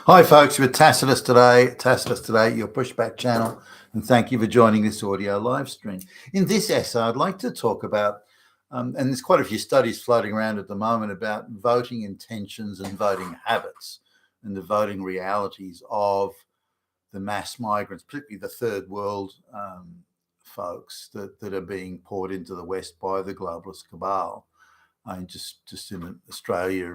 Hi, folks. We're Tacitus today, your pushback channel, and thank you for joining this audio live stream. In this essay, I'd like to talk about, and there's quite a few studies floating around at the moment about voting intentions and voting habits and the voting realities of the mass migrants, particularly the third world folks that are being poured into the West by the globalist cabal. Just in Australia,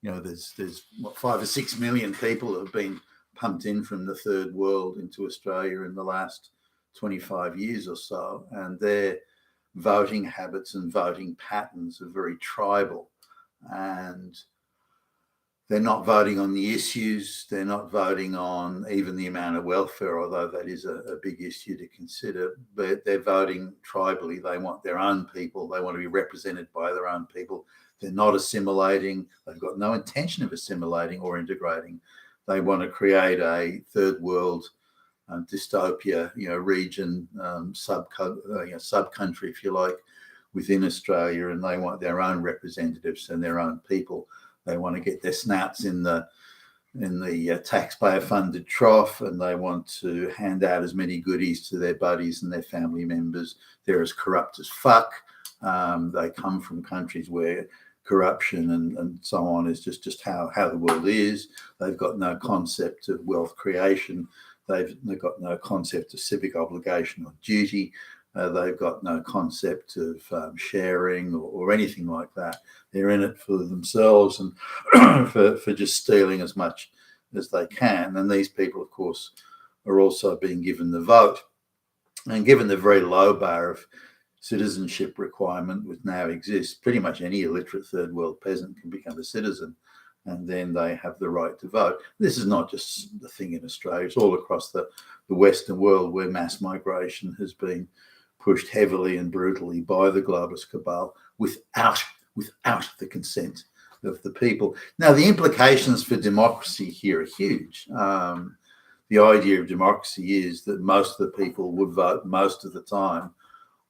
there's what 5 or 6 million people that have been pumped in from the third world into Australia in the last 25 years or so, and their voting habits and voting patterns are very tribal, and they're not voting on the issues. They're not voting on even the amount of welfare, although that is a big issue to consider. But they're voting tribally. They want their own people. They want to be represented by their own people. They're not assimilating. They've got no intention of assimilating or integrating. They want to create a third world dystopia, region, sub-country, if you like, within Australia, and they want their own representatives and their own people. They want to get their snouts in the taxpayer-funded trough, and they want to hand out as many goodies to their buddies and their family members. They're as corrupt as fuck. They come from countries where corruption and so on is just how the world is. They've got no concept of wealth creation. They've got no concept of civic obligation or duty. They've got no concept of sharing or anything like that. They're in it for themselves and for just stealing as much as they can. And these people, of course, are also being given the vote. And given the very low bar of citizenship requirement which now exists, pretty much any illiterate third world peasant can become a citizen, and then they have the right to vote. This is not just the thing in Australia. It's all across the Western world where mass migration has been pushed heavily and brutally by the globalist cabal without the consent of the people. Now, the implications for democracy here are huge. The idea of democracy is that most of the people would vote most of the time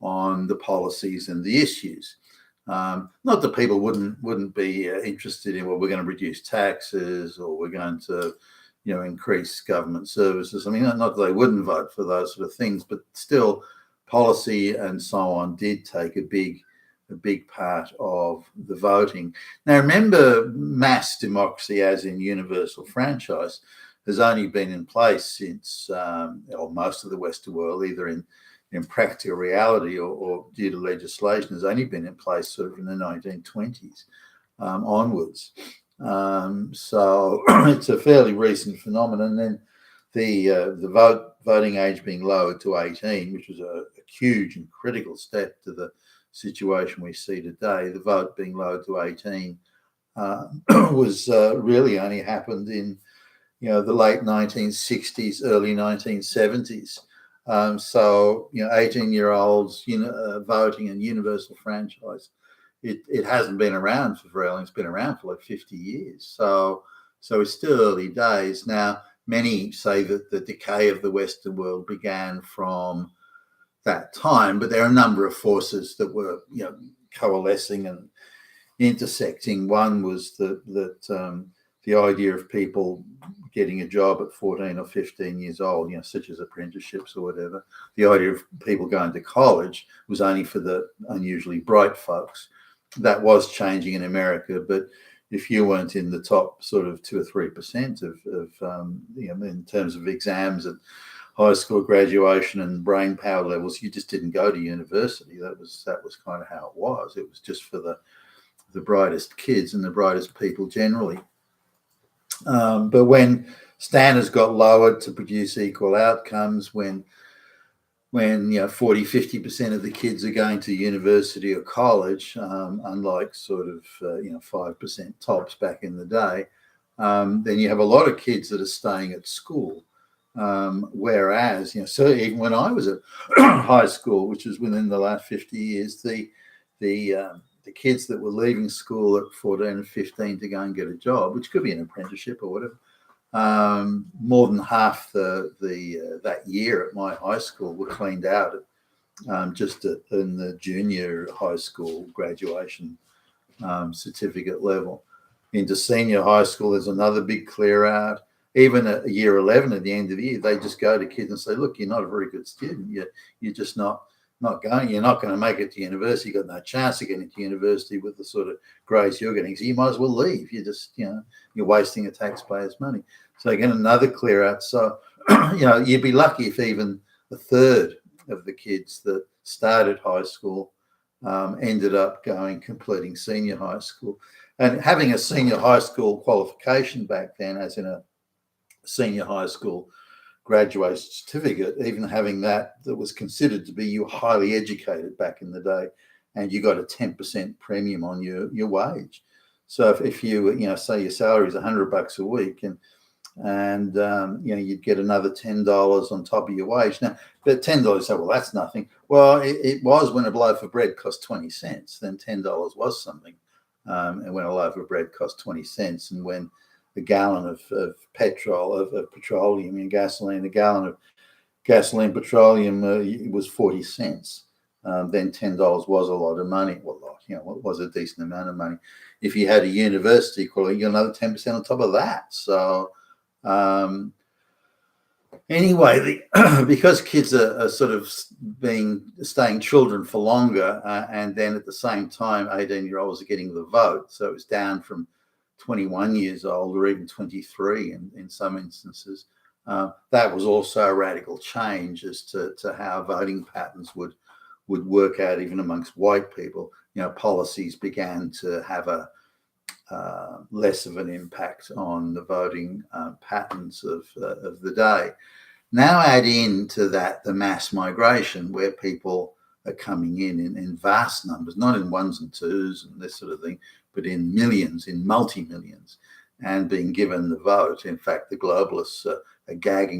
on the policies and the issues. Not that people wouldn't be interested in, well, we're going to reduce taxes or we're going to, increase government services. I mean, not that they wouldn't vote for those sort of things, but still, policy and so on did take a big part of the voting. Now, remember, mass democracy, as in universal franchise, has only been in place since, or most of the Western world, either in practical reality or due to legislation, has only been in place sort of in the 1920s onwards. So it's a fairly recent phenomenon. Then the voting age being lowered to 18, which was a huge and critical step to the situation we see today. The vote being lowered to 18 was really only happened in the late 1960s, early 1970s. So 18-year-olds voting and universal franchise, it hasn't been around for very long. It's been around for like 50 years. So it's still early days. Now, many say that the decay of the Western world began from that time, but there are a number of forces that were, coalescing and intersecting. One was that the idea of people getting a job at 14 or 15 years old, such as apprenticeships or whatever. The idea of people going to college was only for the unusually bright folks. That was changing in America, but if you weren't in the top sort of 2 or 3% of in terms of exams and high school graduation and brain power levels, you just didn't go to university. That was kind of how it was. It was just for the brightest kids and the brightest people generally. But when standards got lowered to produce equal outcomes, when 40-50% of the kids are going to university or college, unlike sort of 5% tops back in the day, then you have a lot of kids that are staying at school. Whereas, so even when I was at high school, which was within the last 50 years, the kids that were leaving school at 14 and 15 to go and get a job, which could be an apprenticeship or whatever, more than half that year at my high school were cleaned out in the junior high school graduation certificate level. Into senior high school, there's another big clear out. even at year 11, at the end of the year, they just go to kids and say, look, you're not a very good student. You're just not going. You're not going to make it to university. You've got no chance of getting to university with the sort of grades you're getting. So you might as well leave. You're wasting the taxpayers' money. So again, another clear out. So, you'd be lucky if even a third of the kids that started high school ended up completing senior high school. And having a senior high school qualification back then, as in a senior high school graduate certificate, even having that was considered to be you highly educated back in the day, and you got a 10% premium on your wage. So if you say your salary is $100 a week, and you'd get another $10 on top of your wage. Now, but $10, say, well, that's nothing. Well, it was when a loaf of bread cost 20 cents. Then $10 was something, and when a loaf of bread cost 20 cents, and when a gallon of petroleum and gasoline, a gallon of gasoline petroleum was 40 cents. Then $10 was a lot of money. Well, it was a decent amount of money. If you had a university quality, you got another 10% on top of that. So anyway, because kids are sort of staying children for longer, and then at the same time, 18-year-olds are getting the vote. So it's down from 21 years old or even 23 in some instances. That was also a radical change as to how voting patterns would work out even amongst white people. Policies began to have a less of an impact on the voting patterns of the day. Now add in to that the mass migration, where people are coming in vast numbers, not in ones and twos and this sort of thing, but in millions, in multi-millions, and being given the vote. In fact, the globalists are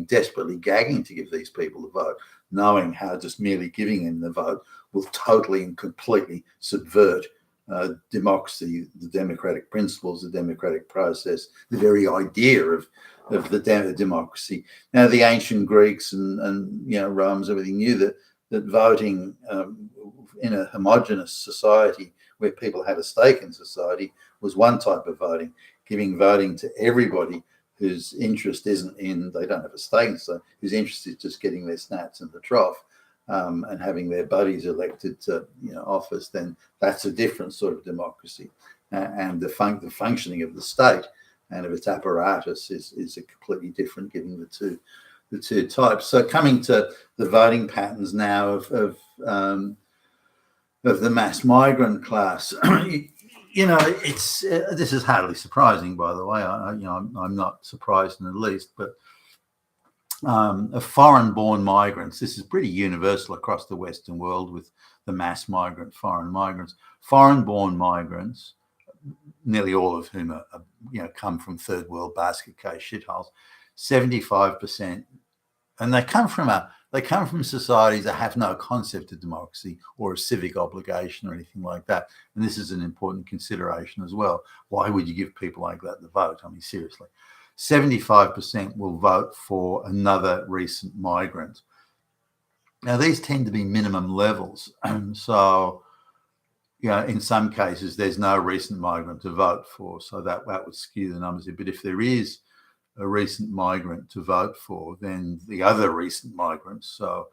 desperately gagging to give these people the vote, knowing how just merely giving them the vote will totally and completely subvert democracy, the democratic principles, the democratic process, the very idea of the democracy. Now, the ancient Greeks and Romans, everything knew that voting in a homogenous society where people had a stake in society was one type of voting. Giving voting to everybody whose interest isn't in, they don't have a stake in society, whose interest is just getting their snats in the trough, and having their buddies elected to office, then that's a different sort of democracy. And the functioning of the state and of its apparatus is a completely different, given the two types. So coming to the voting patterns now of the mass migrant class, it's this is hardly surprising, by the way. I'm not surprised in the least, but of foreign-born migrants, this is pretty universal across the Western world with the mass migrant foreign migrants. Foreign-born migrants, nearly all of whom are come from third world basket case shitholes, 75%, and they come from societies that have no concept of democracy or a civic obligation or anything like that. And this is an important consideration as well. Why would you give people like that the vote? I mean, seriously. 75% will vote for another recent migrant. Now, these tend to be minimum levels. So, in some cases, there's no recent migrant to vote for. So that would skew the numbers a bit. But if there is a recent migrant to vote for, then the other recent migrants, so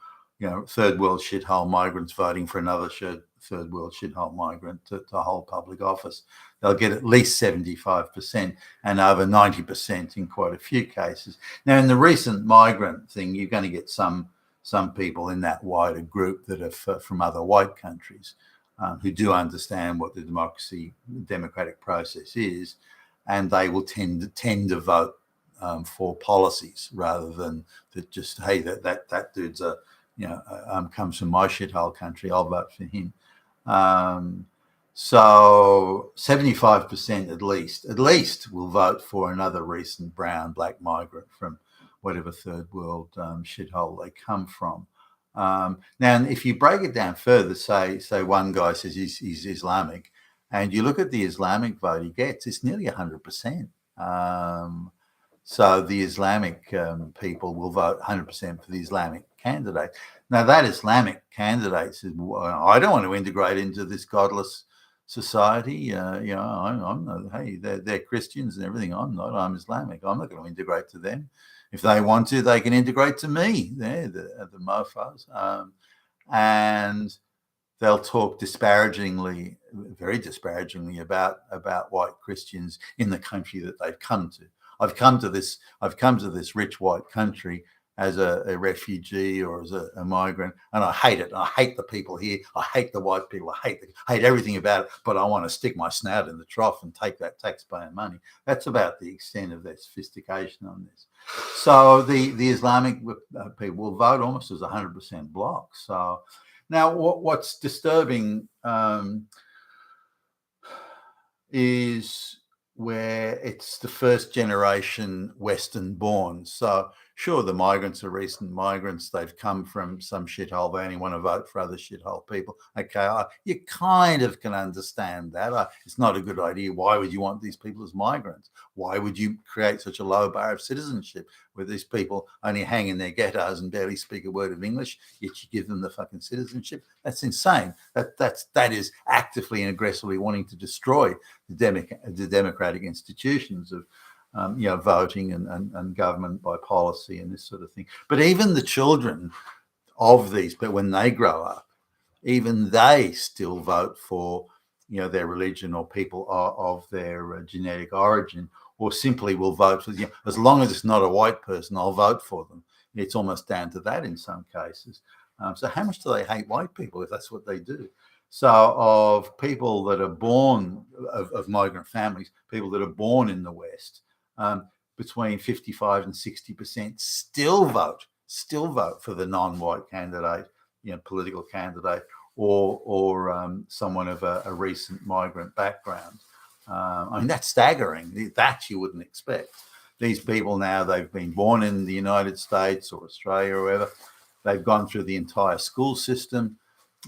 third world shithole migrants voting for another third world shithole migrant to hold public office, they'll get at least 75% and over 90% in quite a few cases. Now, in the recent migrant thing, you're going to get some people in that wider group that are from other white countries who do understand what the democratic process is, and they will tend to vote for policies rather than that just, hey, that dude's comes from my shithole country, I'll vote for him. So 75% at least will vote for another recent brown black migrant from whatever third world shithole they come from. Now, if you break it down further, say one guy says he's Islamic, and you look at the Islamic vote he gets, it's nearly 100%. So the Islamic people will vote 100% for the Islamic candidate. Now, that Islamic candidate says, well, I don't want to integrate into this godless society. I'm not, hey, they're Christians and everything. I'm not. I'm Islamic. I'm not going to integrate to them. If they want to, they can integrate to me. They're the mofos. And they'll talk disparagingly, very disparagingly about white Christians in the country that they've come to. I've come to this rich white country as a refugee or as a migrant, and I hate it. I hate the people here. I hate the white people. I hate everything about it. But I want to stick my snout in the trough and take that taxpayer money. That's about the extent of their sophistication on this. So the Islamic people will vote almost as 100% bloc. So now, what's disturbing is where it's the first generation Western born. So sure, the migrants are recent migrants. They've come from some shithole. They only want to vote for other shithole people. Okay, you kind of can understand that. It's not a good idea. Why would you want these people as migrants? Why would you create such a low bar of citizenship where these people only hang in their ghettos and barely speak a word of English, yet you give them the fucking citizenship? That's insane. That is actively and aggressively wanting to destroy the democratic institutions of voting and government by policy and this sort of thing. But even the children of these, but when they grow up, even they still vote for their religion or people of their genetic origin, or simply will vote for, as long as it's not a white person, I'll vote for them. It's almost down to that in some cases. So how much do they hate white people if that's what they do? So of people that are born, of migrant families, people that are born in the West, between 55 and 60% still vote for the non-white candidate, political candidate, or someone of a recent migrant background. I mean, that's staggering. That you wouldn't expect. These people now, they've been born in the United States or Australia or wherever. They've gone through the entire school system.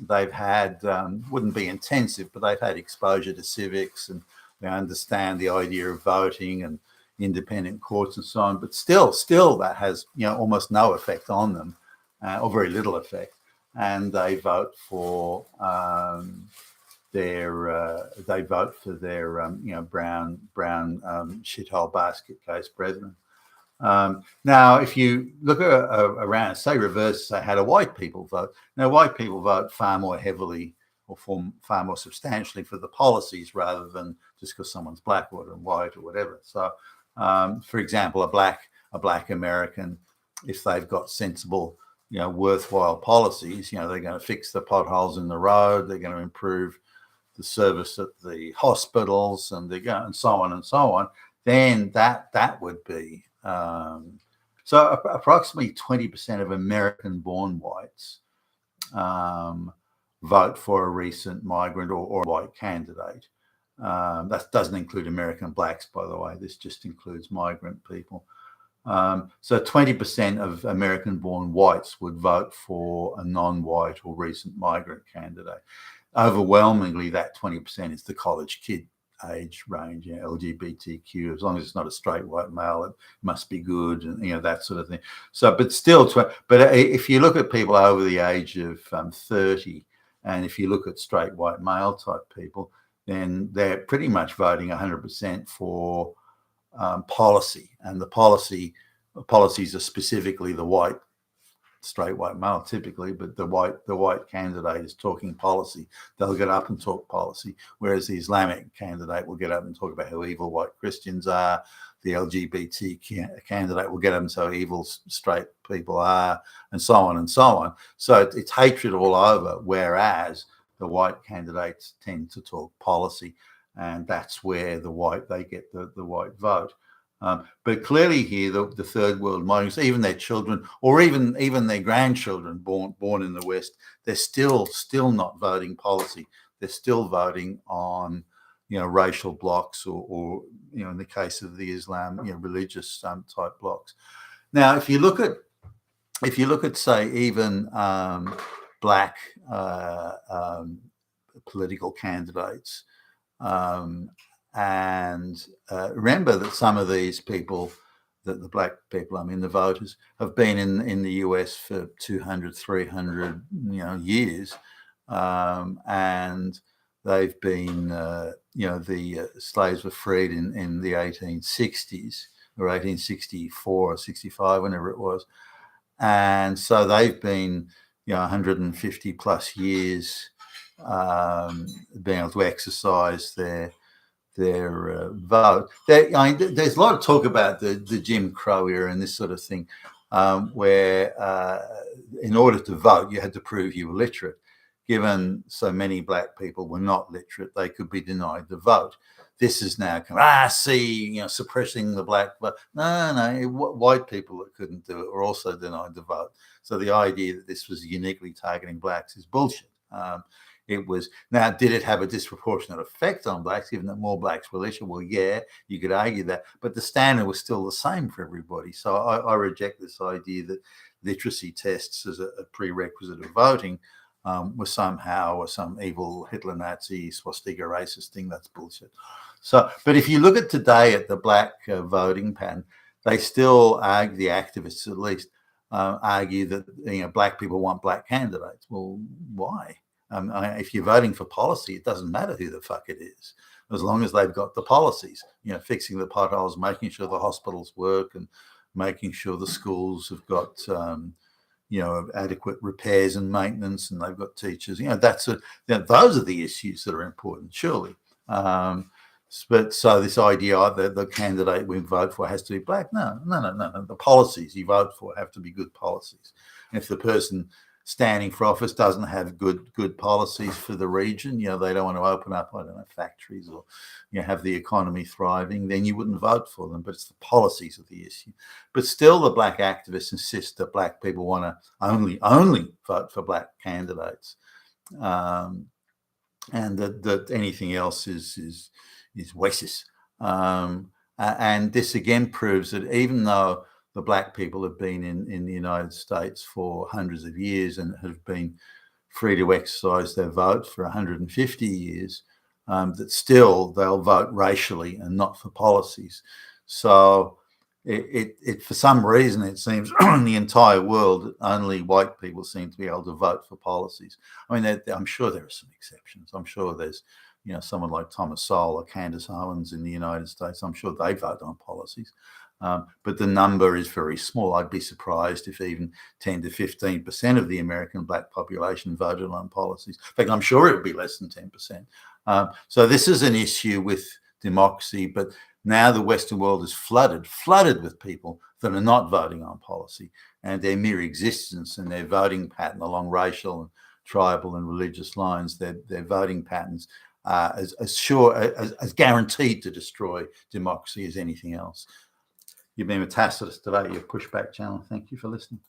They've had, wouldn't be intensive, but they've had exposure to civics, and they understand the idea of voting and independent courts and so on. But still that has, almost no effect on them, or very little effect. And they vote for their brown shithole basket case brethren. Now, if you look around, say reverse, say how do white people vote? Now, white people vote far more heavily or far more substantially for the policies rather than just because someone's black or white or whatever. So, for example, a black American, if they've got sensible, worthwhile policies, they're going to fix the potholes in the road, they're going to improve the service at the hospitals, and so on, then that would be so approximately 20% of American-born whites vote for a recent migrant or white candidate. That doesn't include American blacks, by the way. This just includes migrant people. So 20% of American-born whites would vote for a non-white or recent migrant candidate. Overwhelmingly, that 20% is the college kid age range, LGBTQ. As long as it's not a straight white male, it must be good, and that sort of thing. So, but still, but if you look at people over the age of 30, and if you look at straight white male type people, then they're pretty much voting 100% for policy, and the policies are specifically the straight white male typically, but the white candidate is talking policy. They'll get up and talk policy, whereas the Islamic candidate will get up and talk about how evil white Christians are. The LGBT candidate will get up and say how evil straight people are, and so on and so on. So it's hatred all over, whereas the white candidates tend to talk policy, and that's where they get the white vote. But clearly here, the third world migrants, even their children or even their grandchildren born in the West, they're still not voting policy. They're still voting on racial blocks or in the case of the Islam, religious type blocks. Now, if you look at say even black political candidates. And remember that some of these people, that the black people, the voters, have been in the US for 200, 300 years. And they've been, the slaves were freed in the 1860s or 1864 or 65, whenever it was. And so they've been, 150 plus years being able to exercise their vote. There's a lot of talk about the Jim Crow era and this sort of thing, where in order to vote, you had to prove you were literate. Given so many black people were not literate, they could be denied the vote. This is now suppressing the black vote. No, white people that couldn't do it were also denied the vote. So the idea that this was uniquely targeting blacks is bullshit. It was. Now, did it have a disproportionate effect on blacks, given that more blacks were literate? Well, yeah, you could argue that, but the standard was still the same for everybody. So I reject this idea that literacy tests as a prerequisite of voting was somehow or some evil Hitler, Nazi, swastika racist thing. That's bullshit. So, but if you look at today at the black voting pattern, they still argue, the activists at least, argue that black people want black candidates. Well, why? If you're voting for policy, it doesn't matter who the fuck it is, as long as they've got the policies, fixing the potholes, making sure the hospitals work, and making sure the schools have got, adequate repairs and maintenance, and they've got teachers. Those are the issues that are important, surely. But so this idea that the candidate we vote for has to be black, no. The policies you vote for have to be good policies. And if the person standing for office doesn't have good policies for the region, they don't want to open up, factories or have the economy thriving, then you wouldn't vote for them. But it's the policies of the issue. But still, the black activists insist that black people want to only vote for black candidates, and that anything else is racist. And this again proves that even though the black people have been in the United States for hundreds of years and have been free to exercise their vote for 150 years, that still they'll vote racially and not for policies. So it for some reason, it seems in the entire world, only white people seem to be able to vote for policies. I mean, I'm sure there are some exceptions. I'm sure there's, someone like Thomas Sowell or Candace Owens in the United States. I'm sure they vote on policies. But the number is very small. I'd be surprised if even 10 to 15% of the American black population voted on policies. In fact, I'm sure it would be less than 10%. So this is an issue with democracy, but now the Western world is flooded with people that are not voting on policy, and their mere existence and their voting pattern along racial and tribal and religious lines, their voting patterns as guaranteed to destroy democracy as anything else. You've been with Tacitus today, your pushback channel. Thank you for listening.